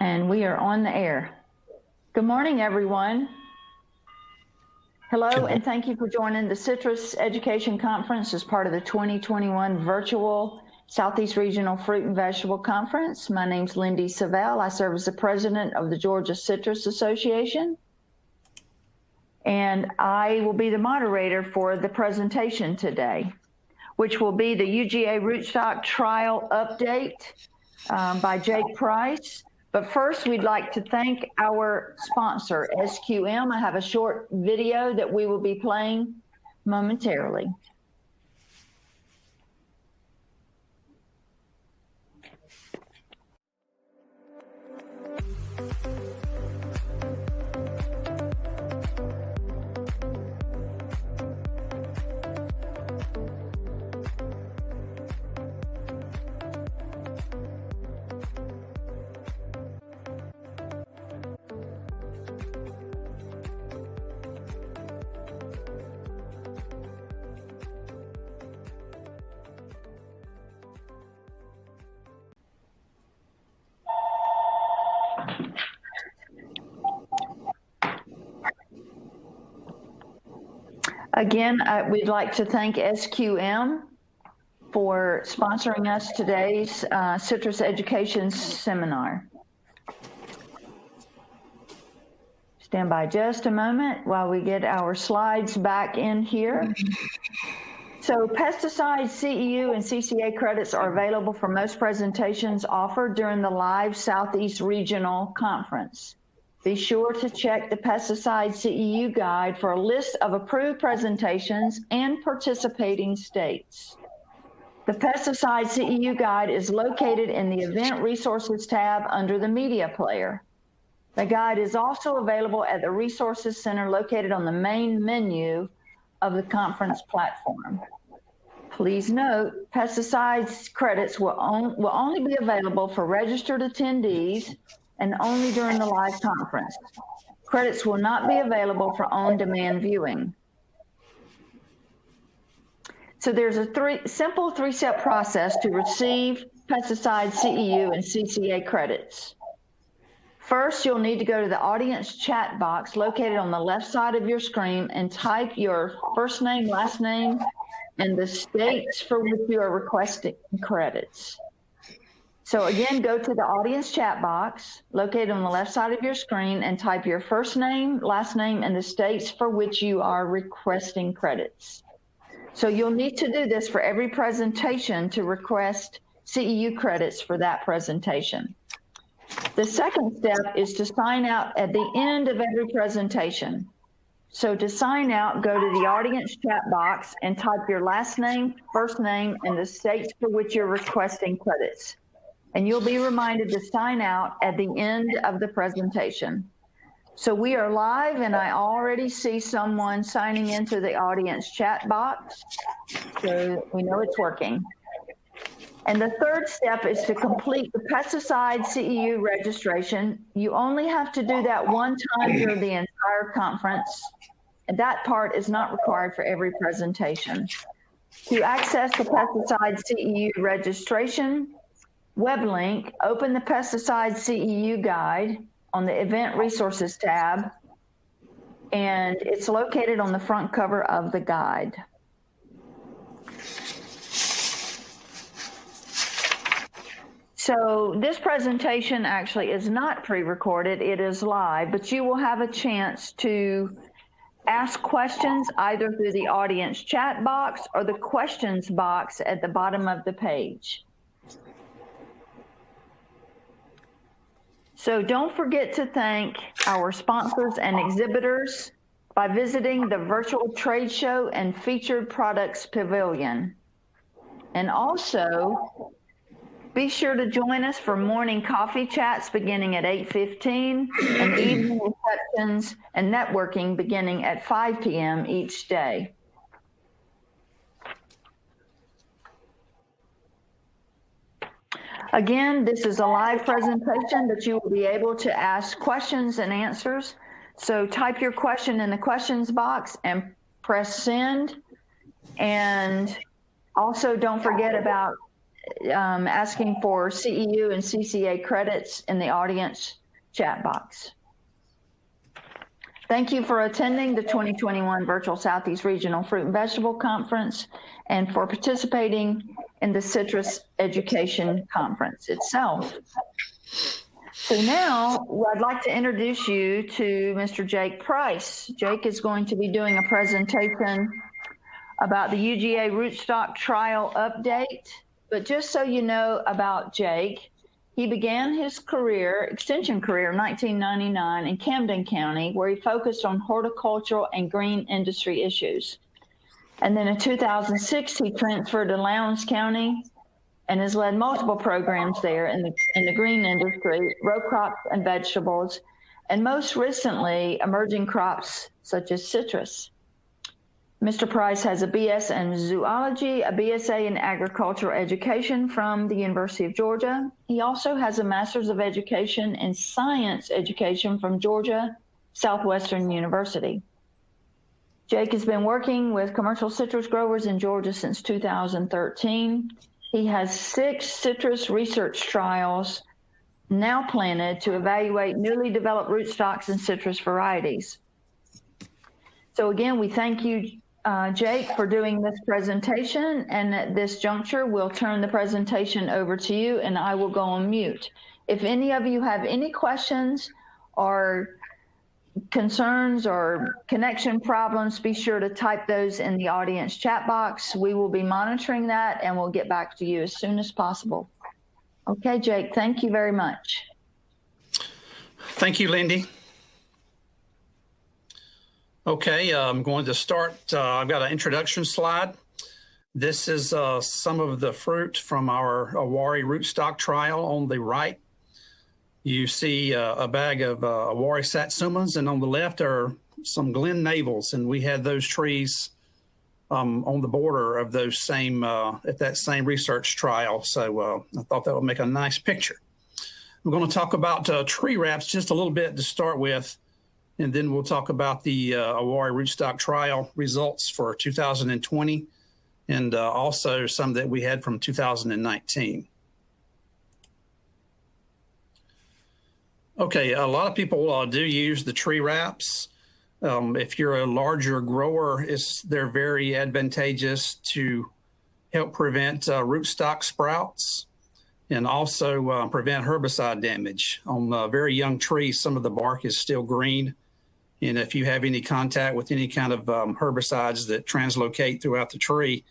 And we are on the air. Good morning, everyone. Hello, and thank you for joining the Citrus Education Conference as part of the 2021 virtual Southeast Regional Fruit and Vegetable Conference. My name's Lindy Savell. I serve as the president of the Georgia Citrus Association. And I will be the moderator for the presentation today, which will be the UGA Rootstock Trial Update by Jake Price. But first, we'd like to thank our sponsor, SQM. I have a short video that we will be playing momentarily. Again, we'd like to thank SQM for sponsoring us today's Citrus Education Seminar. Stand by just a moment while we get our slides back in here. So pesticide, CEU, and CCA credits are available for most presentations offered during the live Southeast Regional Conference. Be sure to check the pesticide CEU guide for a list of approved presentations and participating states. The pesticide CEU guide is located in the Event Resources tab under the Media player. The guide is also available at the Resources Center located on the main menu of the conference platform. Please note, pesticides credits will only be available for registered attendees and only during the live conference. Credits will not be available for on-demand viewing. So there's a simple three-step process to receive pesticide CEU and CCA credits. First, you'll need to go to the audience chat box located on the left side of your screen and type your first name, last name, and the states for which you are requesting credits. So again, go to the audience chat box located on the left side of your screen and type your first name, last name, and the states for which you are requesting credits. So you'll need to do this for every presentation to request CEU credits for that presentation. The second step is to sign out at the end of every presentation. So to sign out, go to the audience chat box and type your last name, first name, and the states for which you're requesting credits. And you'll be reminded to sign out at the end of the presentation. So we are live, and I already see someone signing into the audience chat box, so we know it's working. And the third step is to complete the pesticide CEU registration. You only have to do that one time during the entire conference, and that part is not required for every presentation. To access the pesticide CEU registration web link, open the pesticide CEU guide on the Event Resources tab, and it's located on the front cover of the guide. So this presentation actually is not pre-recorded, it is live, but you will have a chance to ask questions either through the audience chat box or the questions box at the bottom of the page. So don't forget to thank our sponsors and exhibitors by visiting the virtual trade show and featured products pavilion. And also, be sure to join us for morning coffee chats beginning at 8:15 and evening receptions and networking beginning at 5 p.m. each day. Again, this is a live presentation, but you will be able to ask questions and answers. So type your question in the questions box and press send. And also don't forget about asking for CEU and CCA credits in the audience chat box. Thank you for attending the 2021 Virtual Southeast Regional Fruit and Vegetable Conference and for participating in the Citrus Education Conference itself. So now I'd like to introduce you to Mr. Jake Price. Jake is going to be doing a presentation about the UGA Rootstock trial update. But just so you know about Jake, he began his extension career in 1999 in Camden County, where he focused on horticultural and green industry issues. And then in 2006, he transferred to Lowndes County and has led multiple programs there in the green industry, row crops and vegetables, and most recently, emerging crops such as citrus. Mr. Price has a BS in zoology, a BSA in agricultural education from the University of Georgia. He also has a master's of education in science education from Georgia Southwestern University. Jake has been working with commercial citrus growers in Georgia since 2013. He has 6 citrus research trials now planned to evaluate newly developed rootstocks and citrus varieties. So again, we thank you, Jake, for doing this presentation. And at this juncture, we'll turn the presentation over to you and I will go on mute. If any of you have any questions or concerns or connection problems, be sure to type those in the audience chat box. We will be monitoring that and we'll get back to you as soon as possible. Okay, Jake, thank you very much. Thank you, Lindy. Okay, I'm going to start. I've got an introduction slide. This is some of the fruit from our Awari rootstock trial on the right. You see a bag of Awari satsumas, and on the left are some Glen navels, and we had those trees on the border of those same, at that same research trial. So I thought that would make a nice picture. I'm going to talk about tree wraps just a little bit to start with, and then we'll talk about the Awari rootstock trial results for 2020, and also some that we had from 2019. Okay, a lot of people do use the tree wraps. If you're a larger grower, they're very advantageous to help prevent rootstock sprouts and also prevent herbicide damage. On very young trees, some of the bark is still green. And if you have any contact with any kind of herbicides that translocate throughout the tree,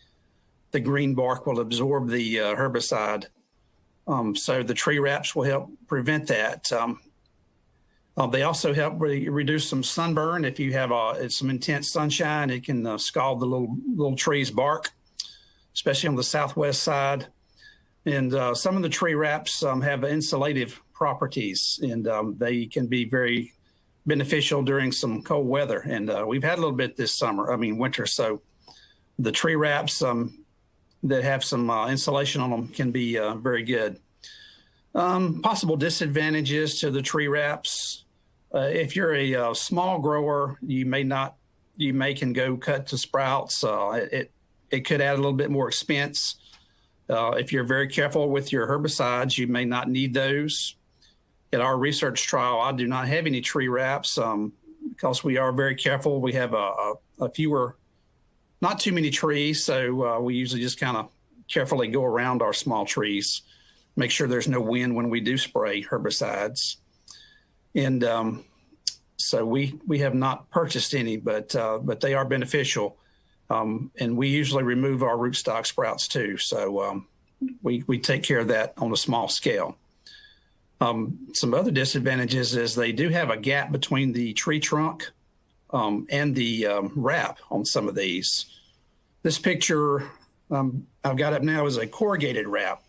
the green bark will absorb the herbicide. So the tree wraps will help prevent that. They also help reduce some sunburn. If you have some intense sunshine, it can scald the little tree's bark, especially on the southwest side. And some of the tree wraps have insulative properties, and they can be very beneficial during some cold weather. And we've had a little bit this winter. So the tree wraps that have some insulation on them can be very good. Possible disadvantages to the tree wraps. If you're a small grower, you can go cut to sprouts. It could add a little bit more expense. If you're very careful with your herbicides, you may not need those. At our research trial, I do not have any tree wraps because we are very careful. We have not too many trees, so we usually just kind of carefully go around our small trees, make sure there's no wind when we do spray herbicides. And so we have not purchased any, but they are beneficial. And we usually remove our rootstock sprouts too. So we take care of that on a small scale. Some other disadvantages is they do have a gap between the tree trunk and the wrap on some of these. This picture I've got up now is a corrugated wrap.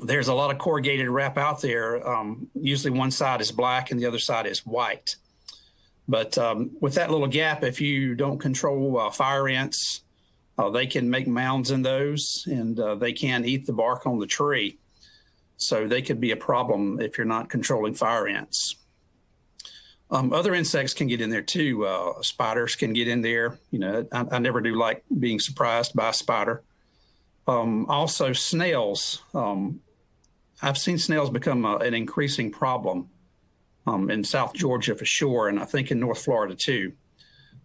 There's a lot of corrugated wrap out there. Usually one side is black and the other side is white. But with that little gap, if you don't control fire ants, they can make mounds in those, and they can eat the bark on the tree. So they could be a problem if you're not controlling fire ants. Other insects can get in there too. Spiders can get in there. You know, I never do like being surprised by a spider. Also snails. I've seen snails become an increasing problem in South Georgia for sure, and I think in North Florida too.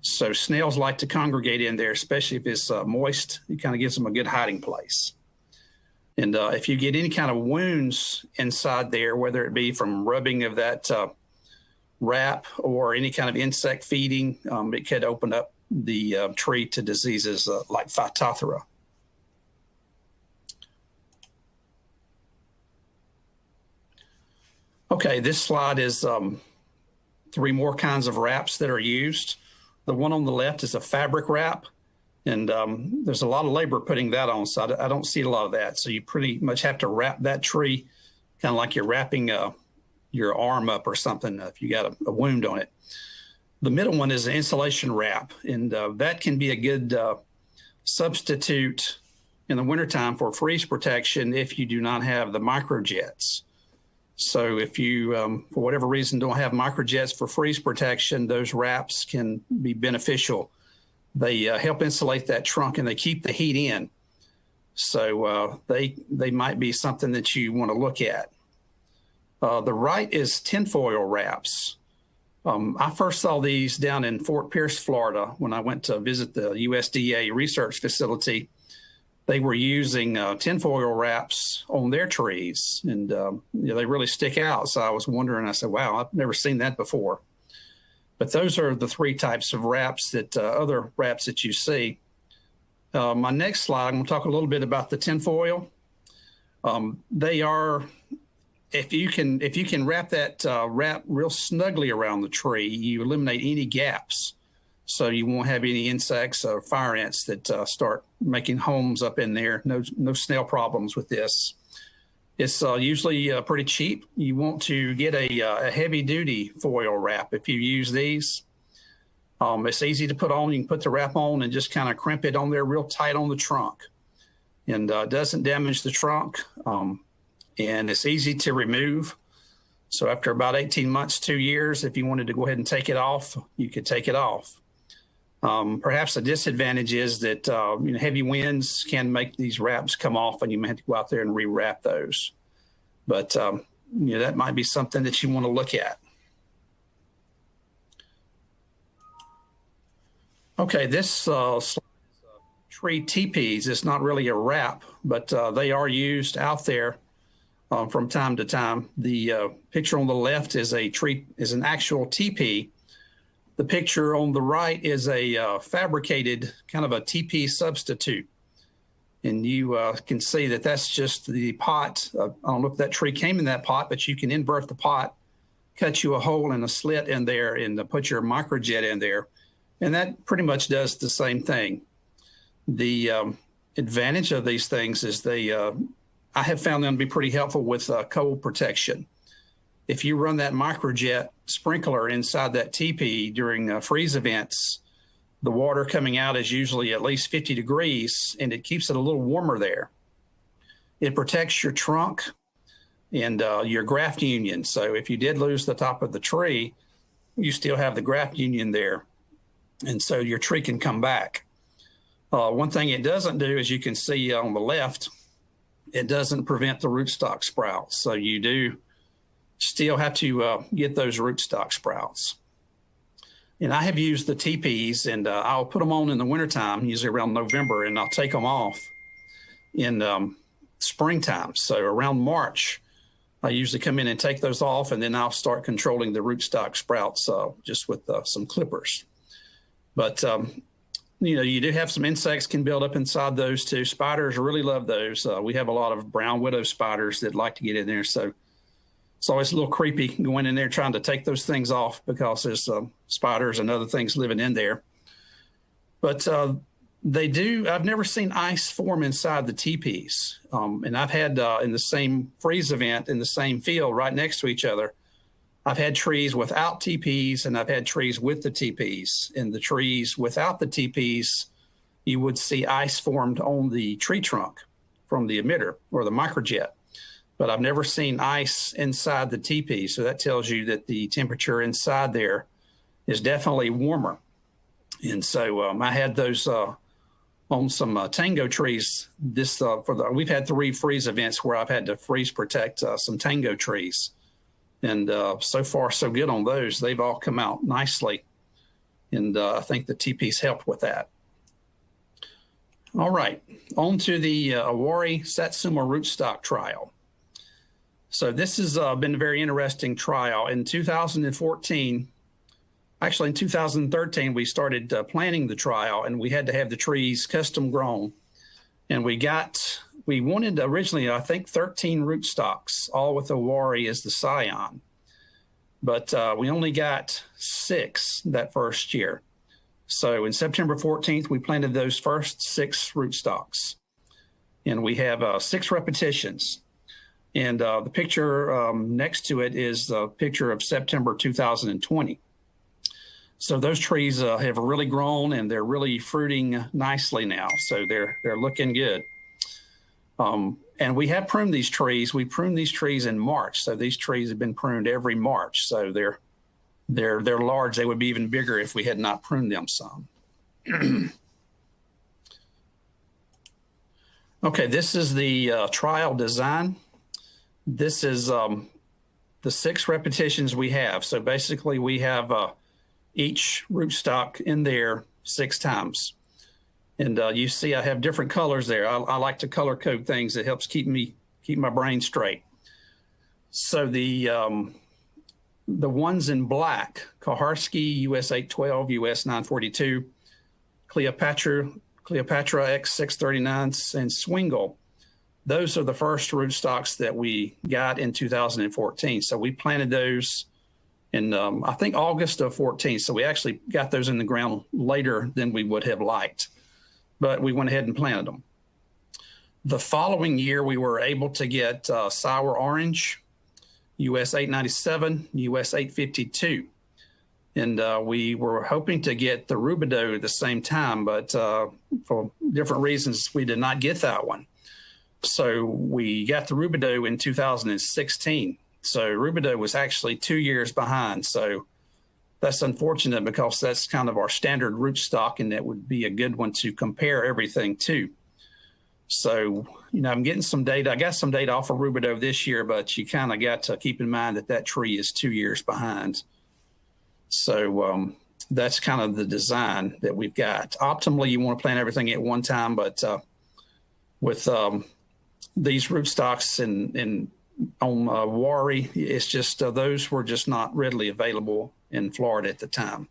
So snails like to congregate in there, especially if it's moist. It kind of gives them a good hiding place. And if you get any kind of wounds inside there, whether it be from rubbing of that wrap or any kind of insect feeding, it could open up the tree to diseases like Phytophthora. Okay, this slide is 3 more kinds of wraps that are used. The one on the left is a fabric wrap, and there's a lot of labor putting that on, so I don't see a lot of that. So you pretty much have to wrap that tree kind of like you're wrapping your arm up or something if you got a wound on it. The middle one is an insulation wrap, and that can be a good substitute in the wintertime for freeze protection if you do not have the microjets. So if you, for whatever reason, don't have microjets for freeze protection, those wraps can be beneficial. They help insulate that trunk and they keep the heat in. So they might be something that you want to look at. The right is tinfoil wraps. I first saw these down in Fort Pierce, Florida, when I went to visit the USDA research facility. They were using tinfoil wraps on their trees, and they really stick out. So I was wondering, I said, wow, I've never seen that before. But those are the 3 types of wraps that other wraps that you see. My next slide, I'm going to talk a little bit about the tinfoil. They are, if you can wrap that wrap real snugly around the tree, you eliminate any gaps. So you won't have any insects or fire ants that start making homes up in there. No snail problems with this. It's usually pretty cheap. You want to get a heavy-duty foil wrap if you use these. It's easy to put on. You can put the wrap on and just kind of crimp it on there real tight on the trunk. And doesn't damage the trunk. And it's easy to remove. So after about 18 months, 2 years, if you wanted to go ahead and take it off, you could take it off. Perhaps the disadvantage is that heavy winds can make these wraps come off, and you may have to go out there and rewrap those. But that might be something that you want to look at. Okay, this tree teepees is not really a wrap, but they are used out there from time to time. The picture on the left is an actual teepee. The picture on the right is a fabricated kind of a teepee substitute. And you can see that that's just the pot. I don't know if that tree came in that pot, but you can invert the pot, cut you a hole and a slit in there, and put your microjet in there. And that pretty much does the same thing. The advantage of these things is I have found them to be pretty helpful with cold protection. If you run that microjet sprinkler inside that teepee during freeze events, the water coming out is usually at least 50 degrees, and it keeps it a little warmer there. It protects your trunk and your graft union. So if you did lose the top of the tree, you still have the graft union there. And so your tree can come back. One thing it doesn't do, as you can see on the left, it doesn't prevent the rootstock sprouts. So you do still have to get those rootstock sprouts. And I have used the teepees, and I'll put them on in the wintertime, usually around November, and I'll take them off in springtime. So around March, I usually come in and take those off, and then I'll start controlling the rootstock sprouts just with some clippers. But, you do have some insects can build up inside those too. Spiders really love those. We have a lot of brown widow spiders that like to get in there. So it's always a little creepy going in there trying to take those things off because there's spiders and other things living in there. But I've never seen ice form inside the teepees. And I've had in the same freeze event in the same field right next to each other, I've had trees without teepees and I've had trees with the teepees. In the trees without the teepees, you would see ice formed on the tree trunk from the emitter or the microjet. But I've never seen ice inside the teepee. So that tells you that the temperature inside there is definitely warmer. And so I had those on on some tango trees. We've had 3 freeze events where I've had to freeze protect some tango trees. And so far, so good on those. They've all come out nicely. And I think the TP's helped with that. All right, on to the Awari Satsuma rootstock trial. So this has been a very interesting trial. In 2014, actually in 2013, we started planning the trial, and we had to have the trees custom grown. And we wanted originally, I think, 13 rootstocks, all with Awari as the scion. But we only got 6 that first year. So in September 14th, we planted those first 6 rootstocks. And we have 6 repetitions. And the picture next to it is a picture of September 2020. So those trees have really grown, and they're really fruiting nicely now. So they're looking good. And we have pruned these trees. We pruned these trees in March. So these trees have been pruned every March. So they're large. They would be even bigger if we had not pruned them some. Okay, this is the trial design. This is the 6 repetitions we have. So basically we have each rootstock in there 6 times. And you see I have different colors there. I like to color code things. It helps keep my brain straight. So the ones in black, Koharski, US 812, US 942, Cleopatra X639, and Swingle. Those are the first rootstocks that we got in 2014. So we planted those in, I think, August of 14. So we actually got those in the ground later than we would have liked, but we went ahead and planted them. The following year, we were able to get sour orange, US 897, US 852. And we were hoping to get the rubidoux at the same time, but for different reasons, we did not get that one. So we got the rubidoux in 2016. So rubidoux was actually 2 years behind. So that's unfortunate because that's kind of our standard rootstock, and that would be a good one to compare everything to. So, I'm getting some data. I got some data off of rubidoux this year, but you kind of got to keep in mind that tree is 2 years behind. So that's kind of the design that we've got. Optimally, you want to plant everything at one time, but with these rootstocks on Awari, it's just those were just not readily available in Florida at the time.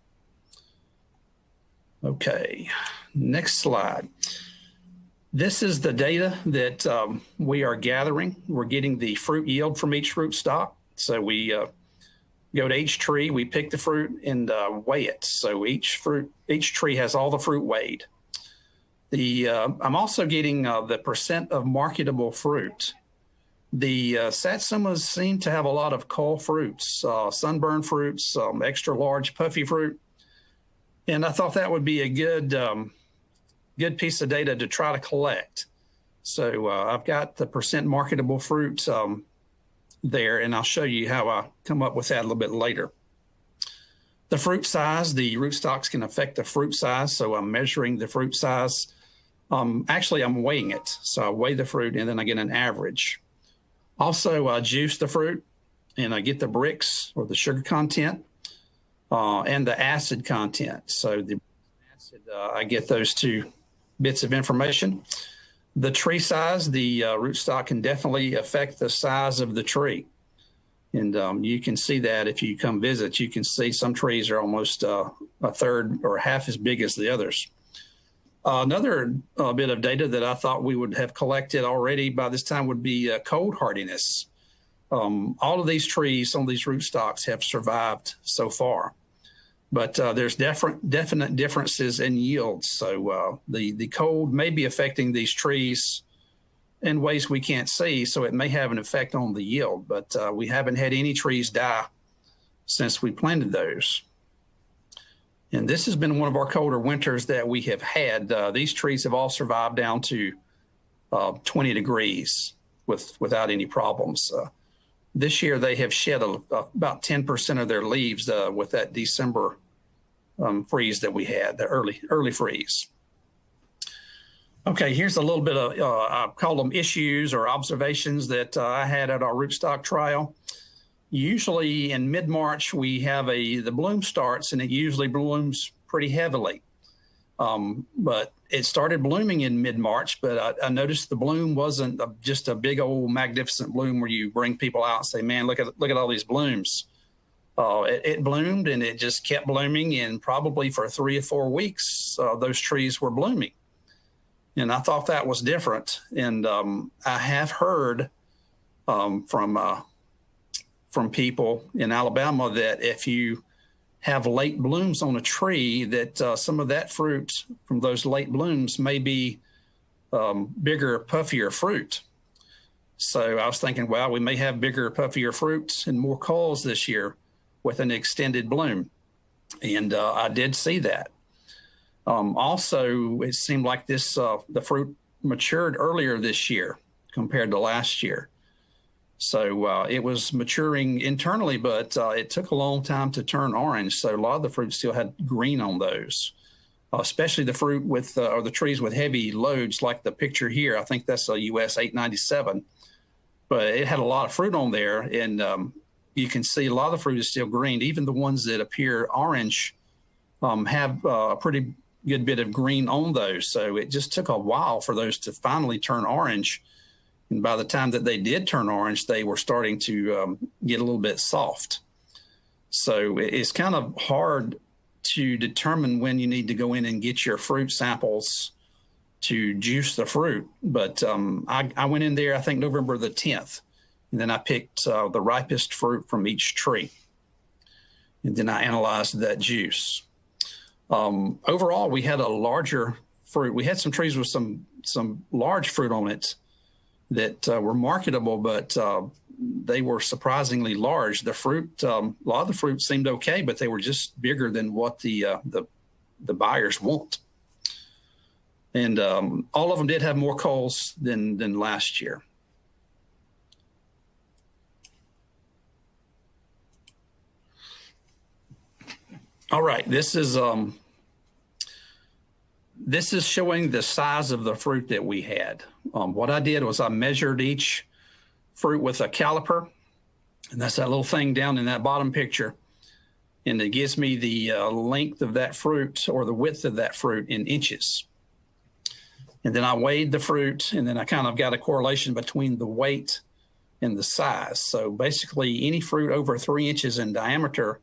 Okay, next slide. This is the data that we are gathering. We're getting the fruit yield from each rootstock. So we go to each tree, we pick the fruit and weigh it. So each tree has all the fruit weighed. I'm also getting the percent of marketable fruit. The Satsumas seem to have a lot of cull fruits, sunburn fruits, extra large puffy fruit. And I thought that would be a good piece of data to try to collect. So I've got the percent marketable fruit there, and I'll show you how I come up with that a little bit later. The fruit size, the rootstocks can affect the fruit size. So I'm measuring the fruit size. Actually, I'm weighing it. So I weigh the fruit and then I get an average. Also, I juice the fruit and I get the brix or the sugar content and the acid content. So the acid, I get those 2 bits of information. The tree size, the rootstock can definitely affect the size of the tree. And you can see that if you come visit, you can see some trees are almost a third or half as big as the others. Another bit of data that I thought we would have collected already by this time would be cold hardiness. All of these trees on these rootstocks have survived so far, but there's definite differences in yields. So the cold may be affecting these trees in ways we can't see, so it may have an effect on the yield, but we haven't had any trees die since we planted those. And this has been one of our colder winters that we have had. These trees have all survived down to 20 degrees without any problems. This year, they have shed about 10% of their leaves with that December freeze that we had, the early freeze. Okay, here's a little bit of, I call them issues or observations that I had at our rootstock trial. Usually in mid-March, we have the bloom starts, and it usually blooms pretty heavily. But it started blooming in mid-March, but I noticed the bloom wasn't just a big old magnificent bloom where you bring people out and say, man, look at all these blooms. It bloomed, and it just kept blooming, and probably for 3 or 4 weeks, those trees were blooming. And I thought that was different. And I have heard from people in Alabama that if you have late blooms on a tree, that some of that fruit from those late blooms may be bigger, puffier fruit. So I was thinking, well, we may have bigger, puffier fruits and more culls this year with an extended bloom. And I did see that. Also, it seemed like the fruit matured earlier this year compared to last year. So it was maturing internally, but it took a long time to turn orange. So a lot of the fruit still had green on those, especially the fruit with, or the trees with heavy loads like the picture here. I think that's a US 897, but it had a lot of fruit on there. And you can see a lot of the fruit is still green. Even the ones that appear orange have a pretty good bit of green on those. So it just took a while for those to finally turn orange. And by the time that they did turn orange, they were starting to get a little bit soft. So it's kind of hard to determine when you need to go in and get your fruit samples to juice the fruit. But I went in there, I think November the 10th, and then I picked the ripest fruit from each tree. And then I analyzed that juice. Overall, we had a larger fruit. We had some trees with some large fruit on it that were marketable, but they were surprisingly large. The fruit, a lot of the fruit seemed okay, but they were just bigger than what the buyers want. And all of them did have more culls than last year. All right, this is showing the size of the fruit that we had. What I did was I measured each fruit with a caliper, and that's that little thing down in that bottom picture. And it gives me the length of that fruit or the width of that fruit in inches. And then I weighed the fruit, and then I kind of got a correlation between the weight and the size. So basically any fruit over 3 inches in diameter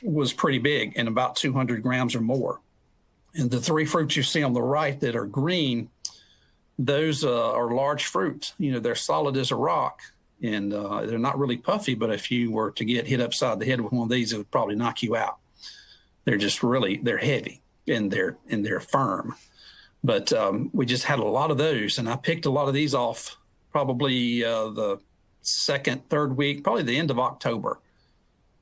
was pretty big and about 200 grams or more. And the 3 fruits you see on the right that are green, those are large fruit. You know, they're solid as a rock, and they're not really puffy, but if you were to get hit upside the head with one of these, it would probably knock you out. They're just really, they're heavy and they're firm. But we just had a lot of those, and I picked a lot of these off probably the 2nd, 3rd week, probably the end of October.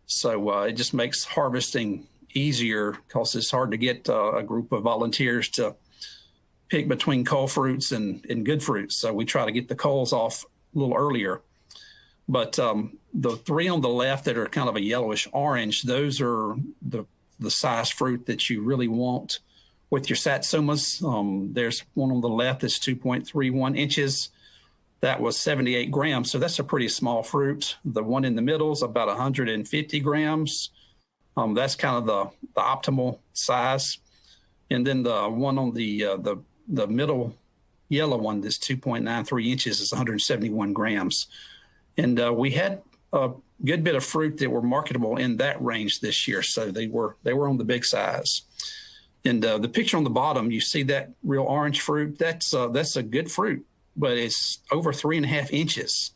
So it just makes harvesting easier because it's hard to get a group of volunteers to pick between cull fruits and good fruits. So we try to get the culls off a little earlier. But the 3 on the left that are kind of a yellowish orange, those are the size fruit that you really want with your satsumas. There's one on the left that's 2.31 inches. That was 78 grams. So that's a pretty small fruit. The one in the middle is about 150 grams. That's kind of the optimal size. And then the one on the middle yellow one, this 2.93 inches, is 171 grams. And we had a good bit of fruit that were marketable in that range this year. So they were on the big size. And the picture on the bottom, you see that real orange fruit. That's a good fruit, but it's over 3.5 inches.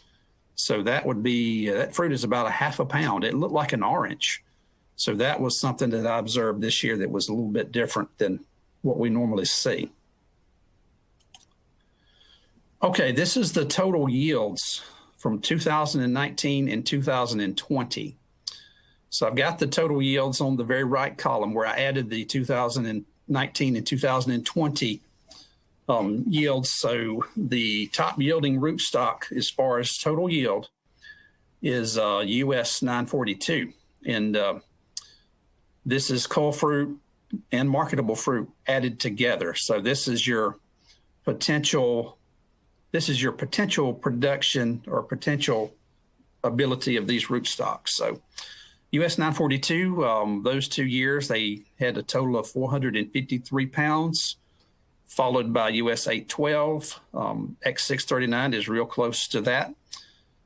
So that would be, that fruit is about 1/2 pound. It looked like an orange. So that was something that I observed this year that was a little bit different than what we normally see. Okay, this is the total yields from 2019 and 2020. So I've got the total yields on the very right column where I added the 2019 and 2020 yields. So the top yielding rootstock as far as total yield is US 942. And this is cull fruit and marketable fruit added together. So this is your potential, this is your potential production or potential ability of these rootstocks. So US 942, those 2 years, they had a total of 453 pounds, followed by US 812. X639 is real close to that.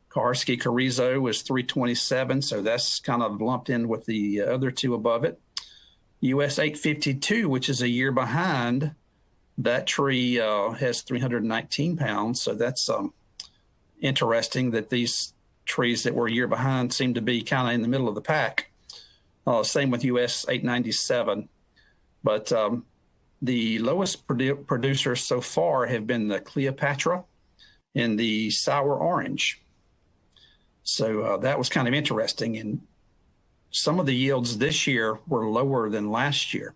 Kaharski Carrizo was 327, so that's kind of lumped in with the other two above it. US 852, which is a year behind, that tree has 319 pounds, so that's interesting that these trees that were a year behind seem to be kind of in the middle of the pack. Same with US 897. But the lowest producers so far have been the Cleopatra and the sour orange. So that was kind of interesting. And some of the yields this year were lower than last year.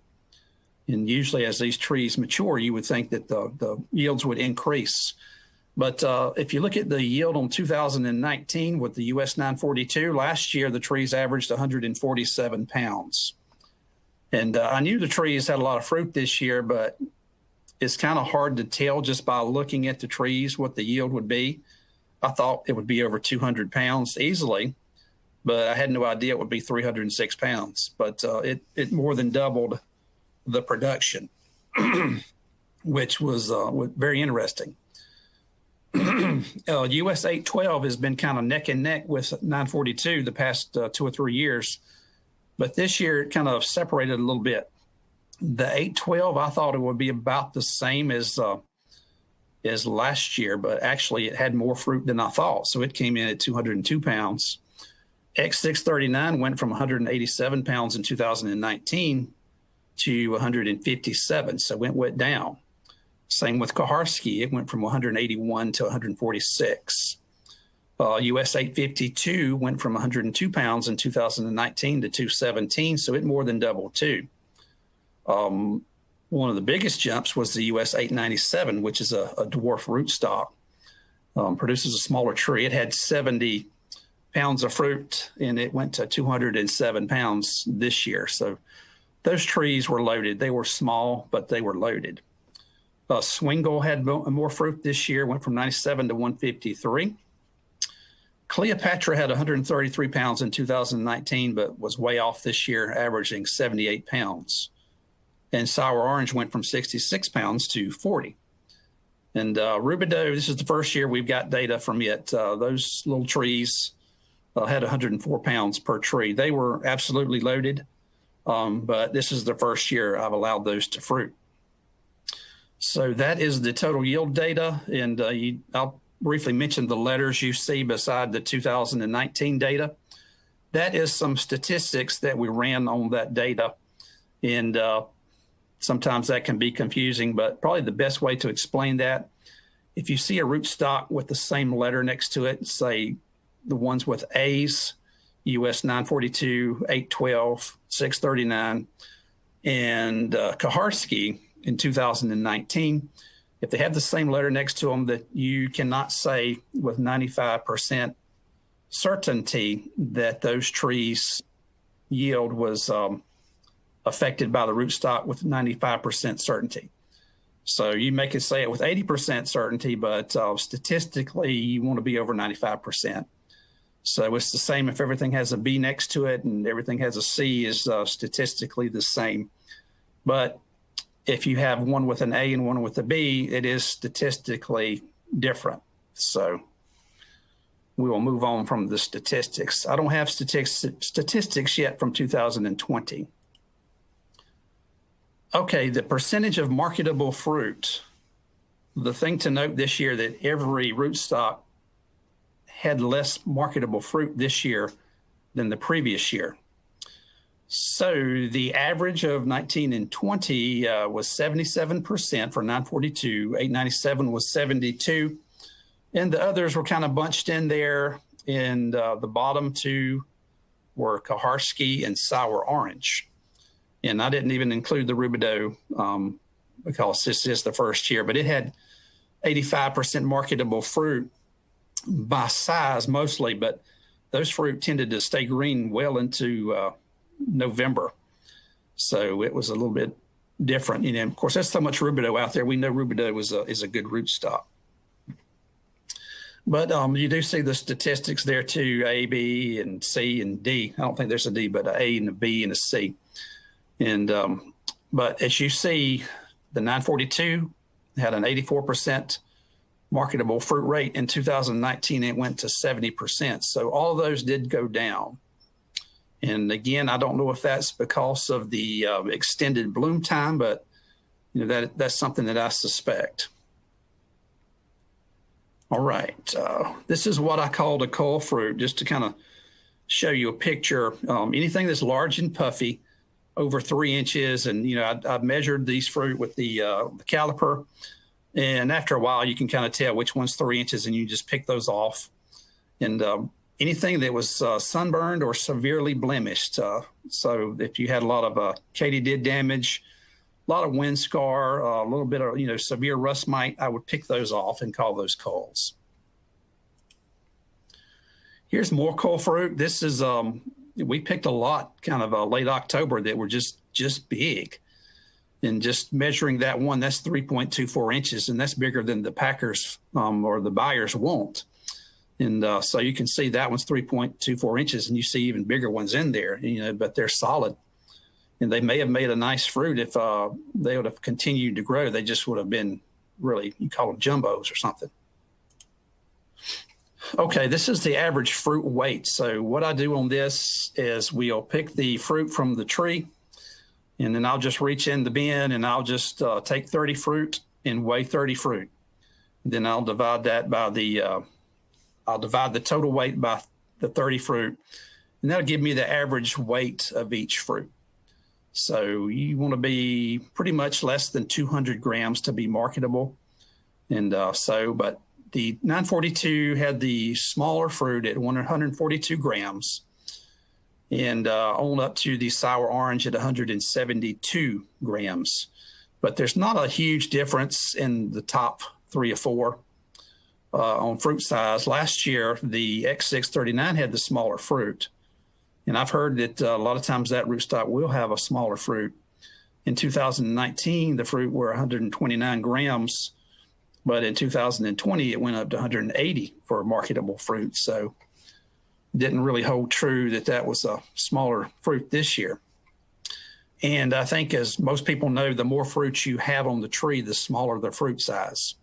And usually as these trees mature, you would think that the yields would increase. But if you look at the yield on 2019 with the US 942, last year the trees averaged 147 pounds. And I knew the trees had a lot of fruit this year, but it's kind of hard to tell just by looking at the trees what the yield would be. I thought it would be over 200 pounds easily, but I had no idea it would be 306 pounds. But it more than doubled the production, which was very interesting. US 812 has been kind of neck and neck with 942 the past 2 or 3 years, but this year it kind of separated a little bit. The 812, I thought it would be about the same as last year, but actually it had more fruit than I thought, so it came in at 202 pounds. X639 went from 187 pounds in 2019 to 157, so it went down. Same with Kaharski. It went from 181 to 146. US 852 went from 102 pounds in 2019 to 217, so it more than doubled too. One of the biggest jumps was the US 897, which is a dwarf rootstock. Produces a smaller tree. It had 70 pounds of fruit, and it went to 207 pounds this year. So those trees were loaded. They were small, but they were loaded. Swingle had more fruit this year, went from 97 to 153. Cleopatra had 133 pounds in 2019, but was way off this year, averaging 78 pounds. And sour orange went from 66 pounds to 40. And Rubidoux, this is the first year we've got data from it. Those little trees had 104 pounds per tree. They were absolutely loaded, but this is the first year I've allowed those to fruit. So that is the total yield data, and I'll briefly mention the letters you see beside the 2019 data. That is some statistics that we ran on that data, and sometimes that can be confusing, but probably the best way to explain that, if you see a rootstock with the same letter next to it, say the ones with A's, US 942, 812, 639, and Kaharski, in 2019, if they have the same letter next to them, that you cannot say with 95% certainty that those trees' yield was affected by the rootstock with 95% certainty. So you may could say it with 80% certainty, but statistically you want to be over 95%. So it's the same if everything has a B next to it and everything has a C is statistically the same. But if you have one with an A and one with a B, it is statistically different. So we will move on from the statistics. I don't have statistics yet from 2020. Okay, the percentage of marketable fruit. The thing to note this year that every rootstock had less marketable fruit this year than the previous year. So the average of 19 and 20 was 77% for 942, 897 was 72, and the others were kind of bunched in there, and the bottom two were Kaharski and sour orange. And I didn't even include the Rubidoux because this is the first year, but it had 85% marketable fruit by size mostly, but those fruit tended to stay green well into November. So it was a little bit different. You know, of course, there's so much rubidoux out there. We know rubidoux is a good rootstock. But you do see the statistics there too, A, B, and C, and D. I don't think there's a D, but an A and a B and a C. And but as you see, the 942 had an 84% marketable fruit rate. In 2019, it went to 70%. So all of those did go down. And again, I don't know if that's because of the extended bloom time, but you know that's something that I suspect. All right, this is what I called a cull fruit, just to kind of show you a picture. Anything that's large and puffy, over 3 inches, and you know I measured these fruit with the caliper, and after a while you can kind of tell which one's 3 inches, and you just pick those off. And anything that was sunburned or severely blemished. So if you had a lot of katydid damage, a lot of wind scar, a little bit of severe rust mite, I would pick those off and call those culls. Here's more cull fruit. This is we picked a lot kind of late October that were just big. And just measuring that one, that's 3.24 inches, and that's bigger than the packers or the buyers want. And so you can see that one's 3.24 inches, and you see even bigger ones in there, but they're solid. And they may have made a nice fruit if they would have continued to grow. They just would have been really, you call them jumbos or something. Okay, this is the average fruit weight. So what I do on this is we'll pick the fruit from the tree, and then I'll just reach in the bin and I'll just take 30 fruit and weigh 30 fruit. Then I'll divide that by I'll divide the total weight by the 30 fruit, and that'll give me the average weight of each fruit. So you want to be pretty much less than 200 grams to be marketable. And but the 942 had the smaller fruit at 142 grams, and on up to the sour orange at 172 grams. But there's not a huge difference in the top 3 or 4. On fruit size. Last year, the X639 had the smaller fruit. And I've heard that a lot of times that rootstock will have a smaller fruit. In 2019, the fruit were 129 grams, but in 2020, it went up to 180 for marketable fruit. So it didn't really hold true that that was a smaller fruit this year. And I think, as most people know, the more fruit you have on the tree, the smaller the fruit size.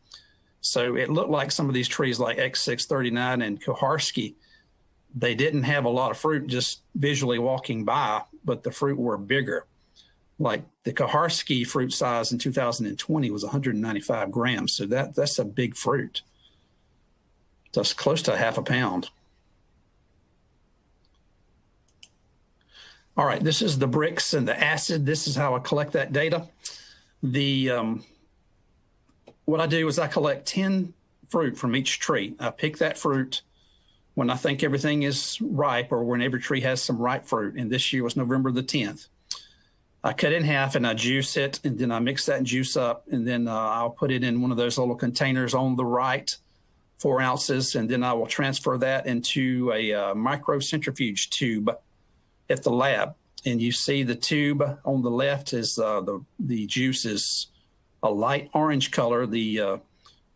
So it looked like some of these trees like X639 and Koharski, they didn't have a lot of fruit just visually walking by, but the fruit were bigger. Like the Koharski fruit size in 2020 was 195 grams. So that's a big fruit. That's close to half a pound. All right, this is the bricks and the acid. This is how I collect that data. What I do is I collect 10 fruit from each tree. I pick that fruit when I think everything is ripe, or when every tree has some ripe fruit. And this year was November the 10th. I cut it in half and I juice it, and then I mix that juice up, and then I'll put it in one of those little containers on the right, 4 ounces, and then I will transfer that into a microcentrifuge tube at the lab. And you see the tube on the left is the juice is a light orange color. The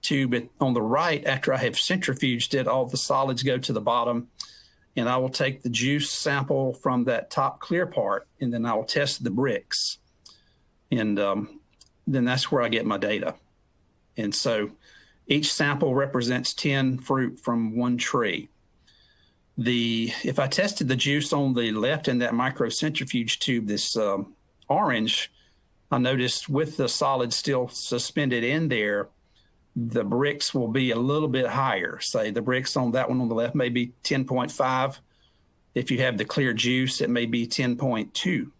tube on the right, after I have centrifuged it, all the solids go to the bottom, and I will take the juice sample from that top clear part, and then I will test the bricks. And then that's where I get my data. And so each sample represents 10 fruit from one tree. If I tested the juice on the left in that microcentrifuge tube, this orange, I noticed with the solid still suspended in there, the bricks will be a little bit higher. Say the bricks on that one on the left may be 10.5. If you have the clear juice, it may be 10.2.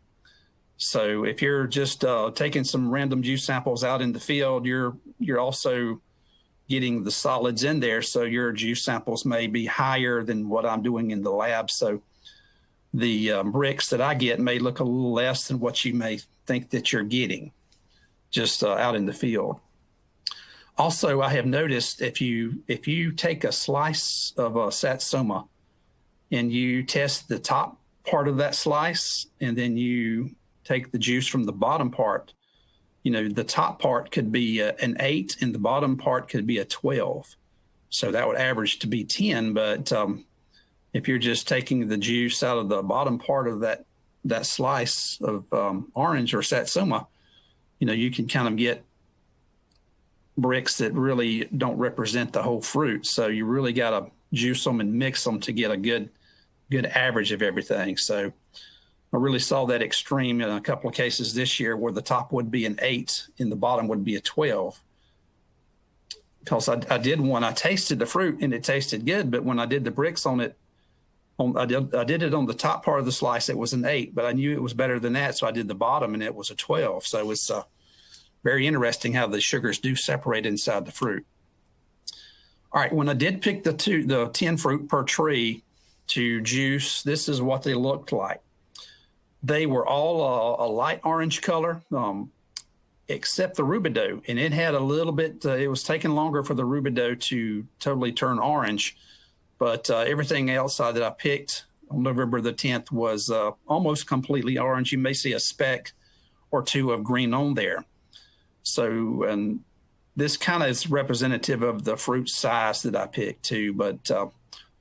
So if you're just taking some random juice samples out in the field, you're also getting the solids in there. So your juice samples may be higher than what I'm doing in the lab. So the bricks that I get may look a little less than what you may think that you're getting just out in the field. Also, I have noticed if you take a slice of satsuma and you test the top part of that slice, and then you take the juice from the bottom part, the top part could be an 8 and the bottom part could be a 12. So that would average to be 10. But if you're just taking the juice out of the bottom part of that slice of orange or satsuma, you can kind of get bricks that really don't represent the whole fruit. So you really got to juice them and mix them to get a good average of everything. So I really saw that extreme in a couple of cases this year where the top would be an 8 and the bottom would be a 12. Because I did one, I tasted the fruit and it tasted good, but when I did the bricks on it, I did it on the top part of the slice, it was an 8, but I knew it was better than that, so I did the bottom and it was a 12. So it's very interesting how the sugars do separate inside the fruit. All right, when I did pick the 10 fruit per tree to juice, this is what they looked like. They were all a light orange color, except the rubidoux, and it had a little bit, it was taking longer for the rubidoux to totally turn orange, but everything else that I picked on November the 10th was almost completely orange. You may see a speck or two of green on there. So, and this kind of is representative of the fruit size that I picked too, but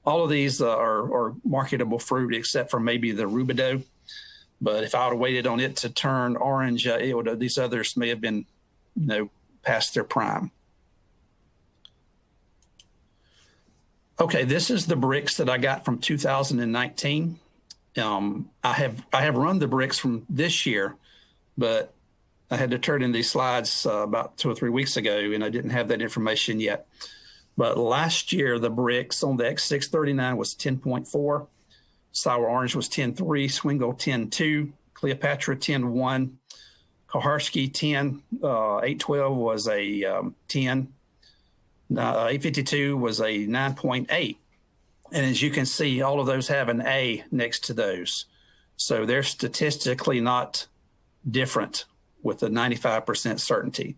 all of these are marketable fruit except for maybe the rubidoux. But if I would have waited on it to turn orange, these others may have been, past their prime. Okay, this is the bricks that I got from 2019. I have run the bricks from this year, but I had to turn in these slides about 2 or 3 weeks ago, and I didn't have that information yet. But last year, the bricks on the X639 was 10.4. Sour Orange was 10.3, Swingle 10.2, Cleopatra 10.1, Koharski 10, 812 was a 10, 852 was a 9.8. And as you can see, all of those have an A next to those. So they're statistically not different with a 95% certainty.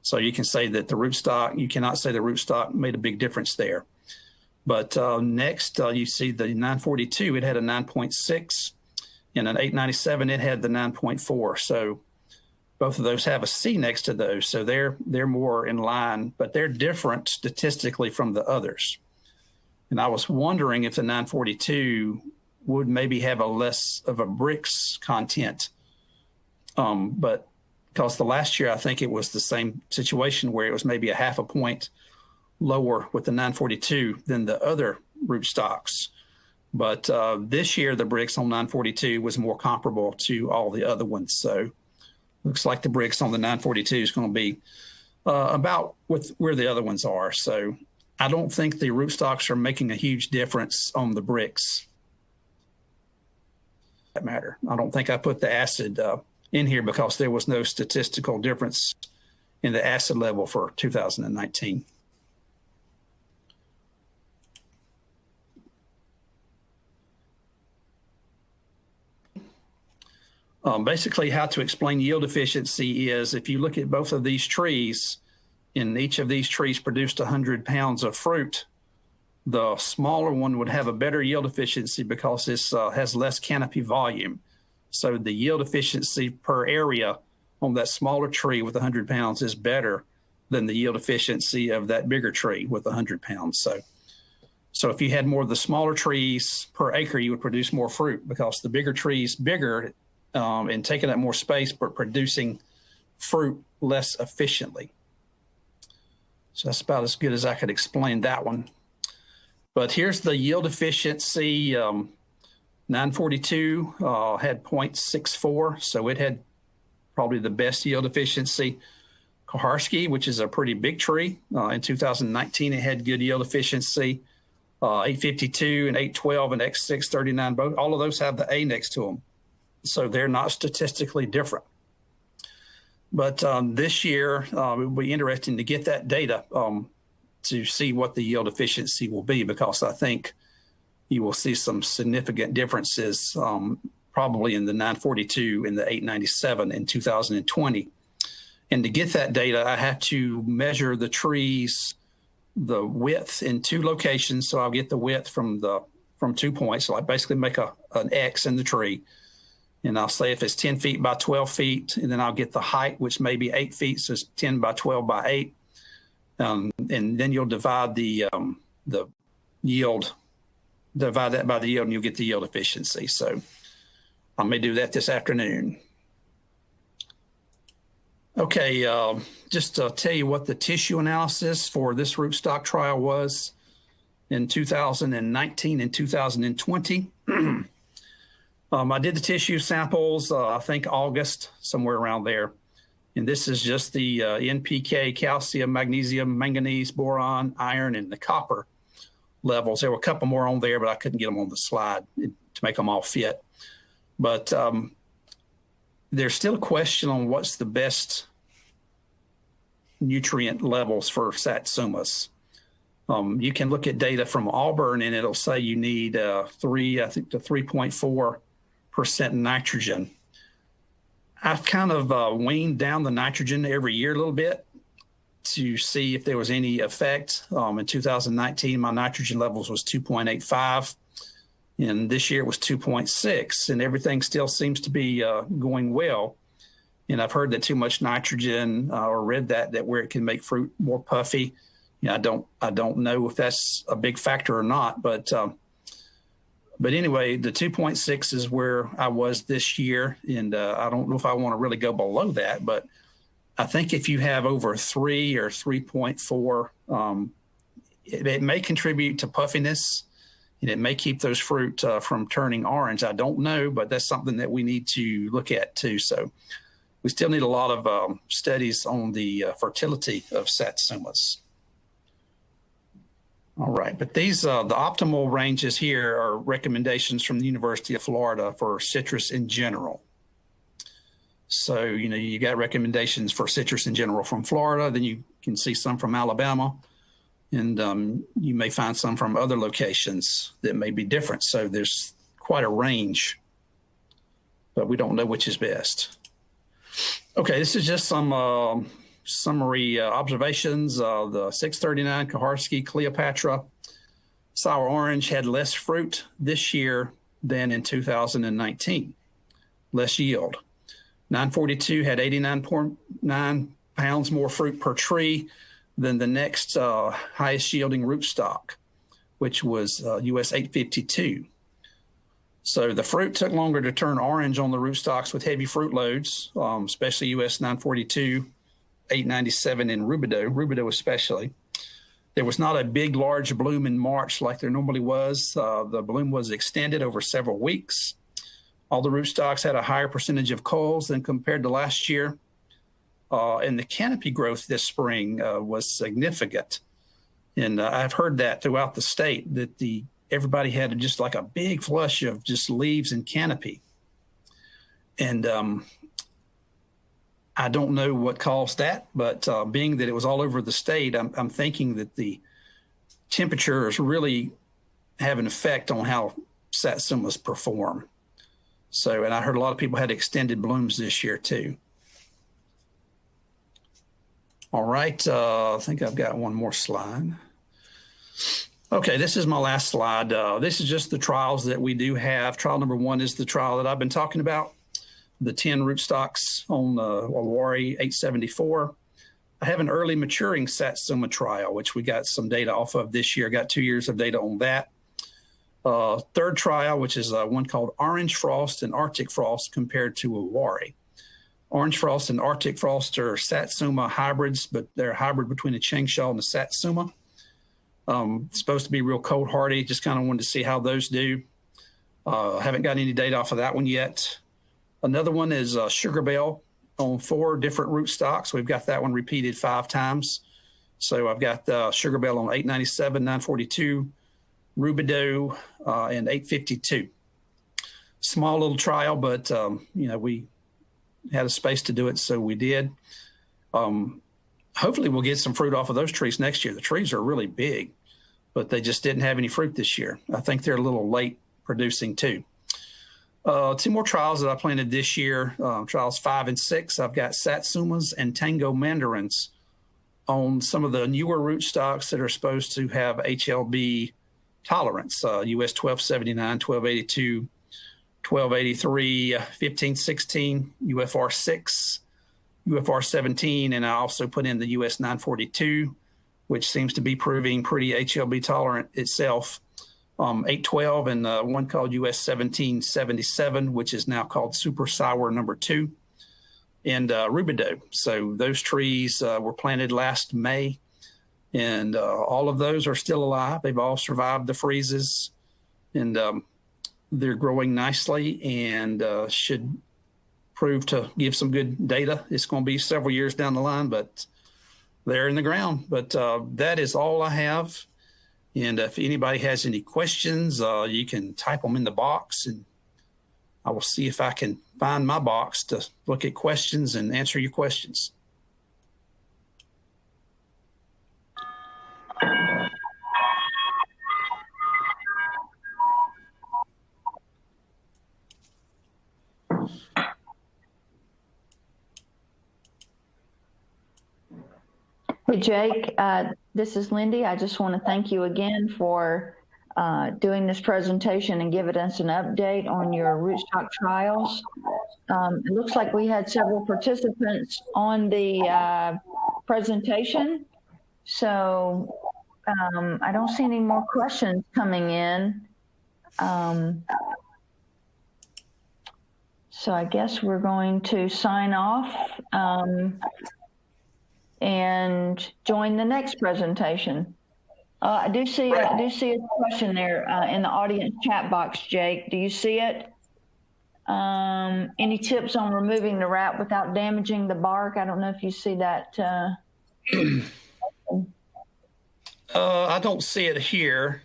So you can say that the rootstock, you cannot say the rootstock made a big difference there. But next, you see the 942, it had a 9.6, and an 897, it had the 9.4. So both of those have a C next to those. So they're more in line, but they're different statistically from the others. And I was wondering if the 942 would maybe have a less of a bricks content. But because the last year, I think it was the same situation where it was maybe a half a point lower with the 942 than the other rootstocks. But this year, the bricks on 942 was more comparable to all the other ones. So looks like the bricks on the 942 is going to be about with where the other ones are. So I don't think the rootstocks are making a huge difference on the bricks. That matter. I don't think I put the acid in here because there was no statistical difference in the acid level for 2019. Basically, how to explain yield efficiency is if you look at both of these trees, and each of these trees produced 100 pounds of fruit, the smaller one would have a better yield efficiency because this has less canopy volume. So the yield efficiency per area on that smaller tree with 100 pounds is better than the yield efficiency of that bigger tree with 100 pounds. So if you had more of the smaller trees per acre, you would produce more fruit because the bigger trees bigger and taking up more space, but producing fruit less efficiently. So that's about as good as I could explain that one. But here's the yield efficiency. 942 had 0.64, so it had probably the best yield efficiency. Koharski, which is a pretty big tree, in 2019, it had good yield efficiency. 852 and 812 and X639, both, all of those have the A next to them. So they're not statistically different. But this year, it will be interesting to get that data to see what the yield efficiency will be, because I think you will see some significant differences probably in the 942 and the 897 in 2020. And to get that data, I have to measure the trees, the width in 2 locations. So I'll get the width from 2 points. So I basically make an X in the tree. And I'll say if it's 10 feet by 12 feet, and then I'll get the height, which may be 8 feet, so it's 10 by 12 by 8. And then you'll divide the yield, divide that by the yield, and you'll get the yield efficiency. So I may do that this afternoon. Okay, just to tell you what the tissue analysis for this rootstock trial was in 2019 and 2020. I did the tissue samples, I think August, somewhere around there. And this is just the NPK, calcium, magnesium, manganese, boron, iron, and the copper levels. There were a couple more on there, but I couldn't get them on the slide to make them all fit. But there's still a question on what's the best nutrient levels for satsumas. You can look at data from Auburn, and it'll say you need 3.4% nitrogen. I've kind of weaned down the nitrogen every year a little bit to see if there was any effect. In 2019, my nitrogen levels was 2.85, and this year it was 2.6, and everything still seems to be going well. And I've heard that too much nitrogen, or read that where it can make fruit more puffy. You know, I don't know if that's a big factor or not, but anyway, the 2.6 is where I was this year, and I don't know if I want to really go below that, but I think if you have over 3 or 3.4, it may contribute to puffiness, and it may keep those fruit from turning orange. I don't know, but that's something that we need to look at too. So we still need a lot of studies on the fertility of satsumas. All right, but these, the optimal ranges here are recommendations from the University of Florida for citrus in general. So, you know, you got recommendations for citrus in general from Florida, then you can see some from Alabama, and you may find some from other locations that may be different. So there's quite a range, but we don't know which is best. Okay, this is just some summary observations. The 639 Kaharski Cleopatra sour orange had less fruit this year than in 2019, less yield. 942 had 89.9 pounds more fruit per tree than the next highest yielding rootstock, which was US 852. So the fruit took longer to turn orange on the rootstocks with heavy fruit loads, especially US 942, 897 in Rubidoux especially. There was not a big, large bloom in March like there normally was. The bloom was extended over several weeks. All the rootstocks had a higher percentage of culls than compared to last year. And the canopy growth this spring was significant. And I've heard that throughout the state, that everybody had just like a big flush of just leaves and canopy. And I don't know what caused that, but being that it was all over the state, I'm thinking that the temperatures really have an effect on how satsumas perform. So, and I heard a lot of people had extended blooms this year too. All right, I think I've got one more slide. Okay, this is my last slide. This is just the trials that we do have. Trial number 1 is the trial that I've been talking about, the 10 rootstocks on Awari 874. I have an early maturing satsuma trial, which we got some data off of this year. Got 2 years of data on that. Third trial, which is one called Orange Frost and Arctic Frost compared to Awari. Orange Frost and Arctic Frost are satsuma hybrids, but they're a hybrid between a Changsha and a satsuma. Supposed to be real cold hardy. Just kind of wanted to see how those do. Haven't got any data off of that one yet. Another one is Sugar Bell on 4 different rootstocks. We've got that one repeated 5 times. So I've got Sugar Bell on 897, 942, Rubidoux, and 852. Small little trial, but you know, we had a space to do it, so we did. Hopefully we'll get some fruit off of those trees next year. The trees are really big, but they just didn't have any fruit this year. I think they're a little late producing too. 2 more trials that I planted this year, trials 5 and 6. I've got satsumas and tango mandarins on some of the newer rootstocks that are supposed to have HLB tolerance, US 1279, 1282, 1283, 1516, UFR 6, UFR 17, and I also put in the US 942, which seems to be proving pretty HLB tolerant itself. 812 and one called US 1777, which is now called Super Sour number 2, and Rubidoux. So those trees were planted last May, and all of those are still alive. They've all survived the freezes, and they're growing nicely and should prove to give some good data. It's going to be several years down the line, but they're in the ground. But that is all I have. And if anybody has any questions, you can type them in the box, and I will see if I can find my box to look at questions and answer your questions. Hey, Jake, this is Lindy. I just want to thank you again for doing this presentation and giving us an update on your rootstock trials. It looks like we had several participants on the presentation, so I don't see any more questions coming in. So I guess we're going to sign off and join the next presentation. I do see a question there in the audience chat box, Jake. Do you see it? Any tips on removing the wrap without damaging the bark? I don't know if you see that. I don't see it here.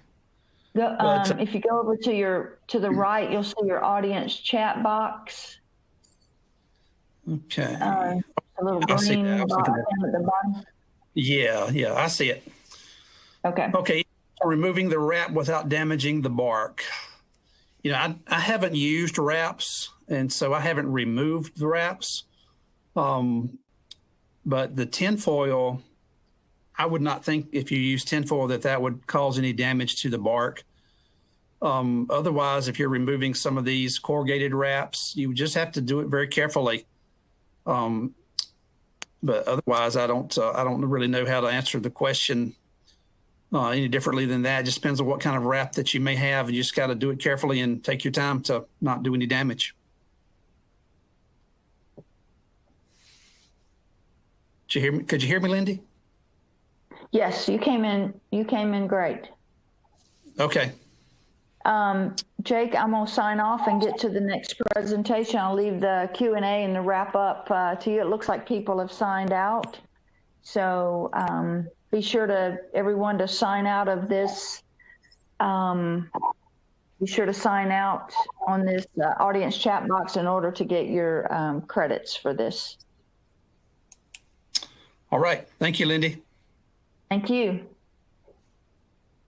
If you go over to the right, you'll see your audience chat box. Okay. A little green box at the bottom. Yeah, I see it. Okay. Removing the wrap without damaging the bark. You know, I haven't used wraps, and so I haven't removed the wraps. But the tinfoil, I would not think if you use tinfoil that would cause any damage to the bark. Otherwise, if you're removing some of these corrugated wraps, you just have to do it very carefully. But otherwise, I don't really know how to answer the question any differently than that. It just depends on what kind of wrap that you may have. You just got to do it carefully and take your time to not do any damage. Did you hear me? Could you hear me, Lindy? Yes, you came in great. Okay. Jake, I'm going to sign off and get to the next presentation. I'll leave the Q&A and the wrap up to you. It looks like people have signed out. So be sure everyone to sign out of this. Be sure to sign out on this audience chat box in order to get your credits for this. All right. Thank you, Lindy. Thank you.